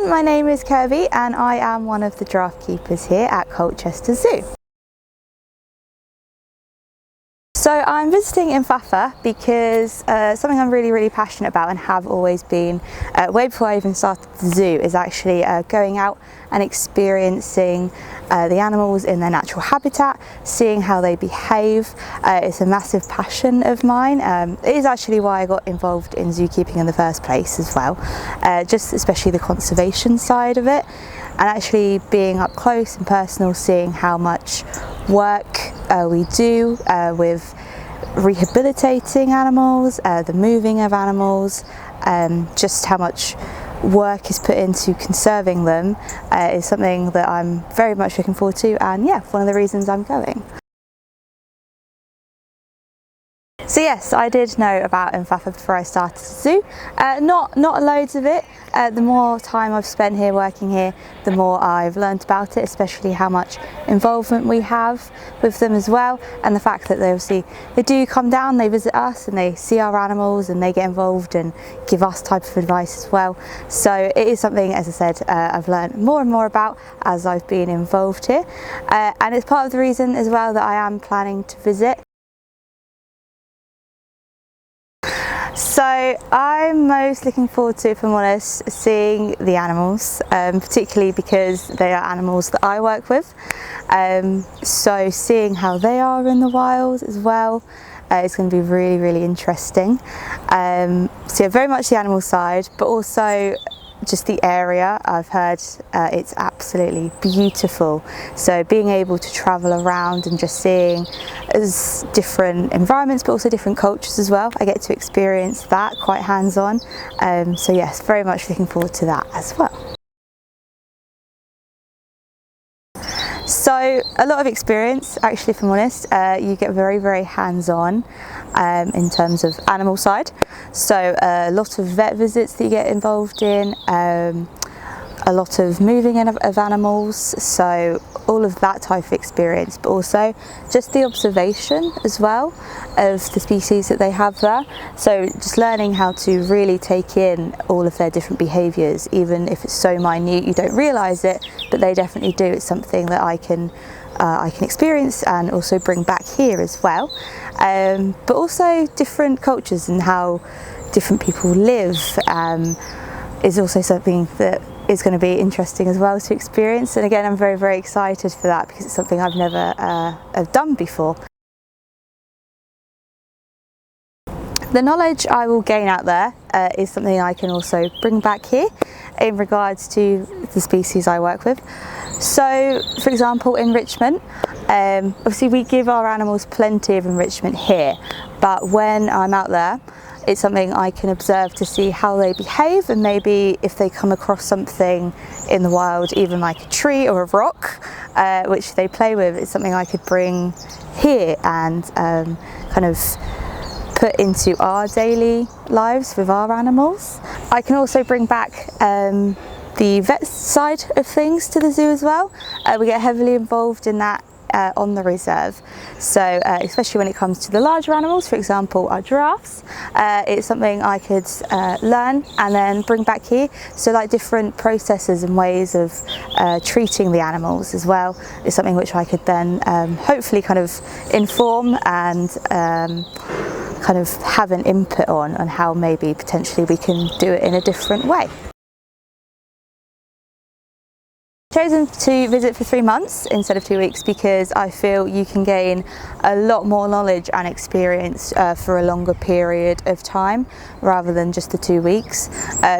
everyone, my name is Kirbie and I am one of the giraffe keepers here at Colchester Zoo. So I'm visiting UmPhafa because something I'm really passionate about and have always been way before I even started the zoo is actually going out and experiencing the animals in their natural habitat, seeing how they behave. It's a massive passion of mine. It is actually why I got involved in zookeeping in the first place as well, just especially the conservation side of it, and actually being up close and personal, seeing how much work we do with rehabilitating animals, the moving of animals, just how much work is put into conserving them is something that I'm very much looking forward to, and yeah, one of the reasons I'm going. So yes, I did know about UmPhafa before I started the zoo. Not loads of it. The more time I've spent here working here, the more I've learned about it, especially how much involvement we have with them as well, and the fact that they do come down, they visit us and they see our animals and they get involved and give us type of advice as well. So it is something, as I said, I've learned more and more about as I've been involved here, and it's part of the reason as well that I am planning to visit. So I'm most looking forward to, if I'm honest, seeing the animals, particularly because they are animals that I work with. So seeing how they are in the wild as well is going to be really interesting. So yeah, very much the animal side, but also just the area. I've heard it's absolutely beautiful, so being able to travel around and just seeing as different environments but also different cultures as well, I get to experience that quite hands-on. So yes, very much looking forward to that as well. So a lot of experience, actually, if I'm honest. You get very hands-on in terms of animal side, so a lot of vet visits that you get involved in, a lot of moving of animals, so all of that type of experience, but also just the observation as well of the species that they have there. So just learning how to really take in all of their different behaviours, even if it's so minute you don't realise it, but they definitely do. It's something that I can experience and also bring back here as well. But also different cultures and how different people live is also something that is going to be interesting as well to experience. And again, I'm very excited for that because it's something I've never have done before. The knowledge I will gain out there is something I can also bring back here in regards to the species I work with. So, for example, enrichment. Obviously we give our animals plenty of enrichment here, but when I'm out there, it's something I can observe to see how they behave, and maybe if they come across something in the wild, even like a tree or a rock, which they play with, it's something I could bring here and kind of put into our daily lives with our animals. I can also bring back the vet side of things to the zoo as well. We get heavily involved in that on the reserve, so especially when it comes to the larger animals, for example our giraffes, it's something I could learn and then bring back here. So like different processes and ways of treating the animals as well is something which I could then hopefully kind of inform and kind of have an input on how maybe potentially we can do it in a different way. Chosen to visit for 3 months instead of 2 weeks because I feel you can gain a lot more knowledge and experience for a longer period of time rather than just the 2 weeks.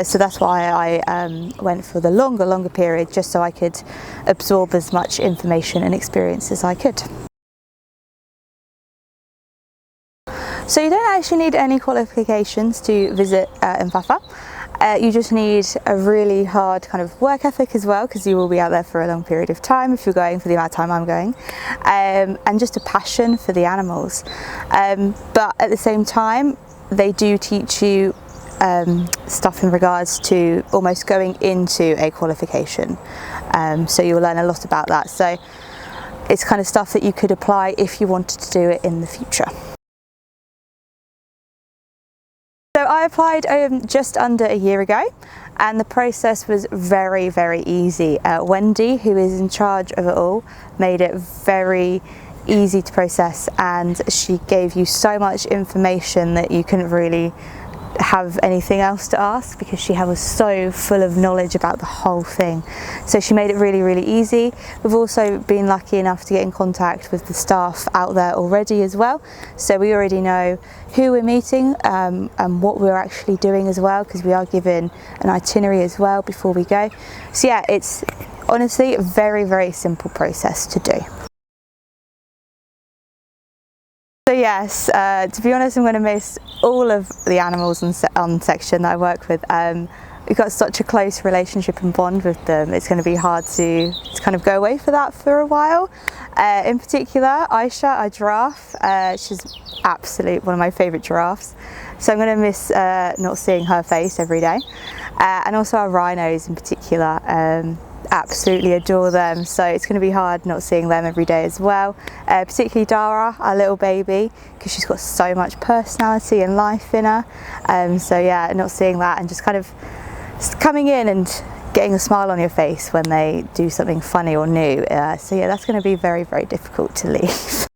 So that's why I went for the longer period, just so I could absorb as much information and experience as I could. So you don't actually need any qualifications to visit UmPhafa. You just need a really hard kind of work ethic as well, because you will be out there for a long period of time if you're going for the amount of time I'm going, and just a passion for the animals. But at the same time, they do teach you stuff in regards to almost going into a qualification. So you'll learn a lot about that. So it's kind of stuff that you could apply if you wanted to do it in the future. So I applied just under a year ago, and the process was very, very easy. Wendy, who is in charge of it all, made it very easy to process, and she gave you so much information that you couldn't really have anything else to ask, because she was so full of knowledge about the whole thing. So she made it really, really easy. We've also been lucky enough to get in contact with the staff out there already as well, so we already know who we're meeting and what we're actually doing as well, because we are given an itinerary as well before we go. So yeah, it's honestly a very, very simple process to do. So yes, to be honest, I'm going to miss all of the animals on section that I work with. We've got such a close relationship and bond with them. It's going to be hard to kind of go away for that for a while. In particular, Aisha, our giraffe, she's absolute one of my favourite giraffes. So I'm going to miss not seeing her face every day. And also our rhinos in particular. Absolutely adore them, so it's going to be hard not seeing them every day as well, particularly Dara, our little baby, because she's got so much personality and life in her. So yeah, not seeing that and just kind of coming in and getting a smile on your face when they do something funny or new, so yeah, that's going to be very, very difficult to leave.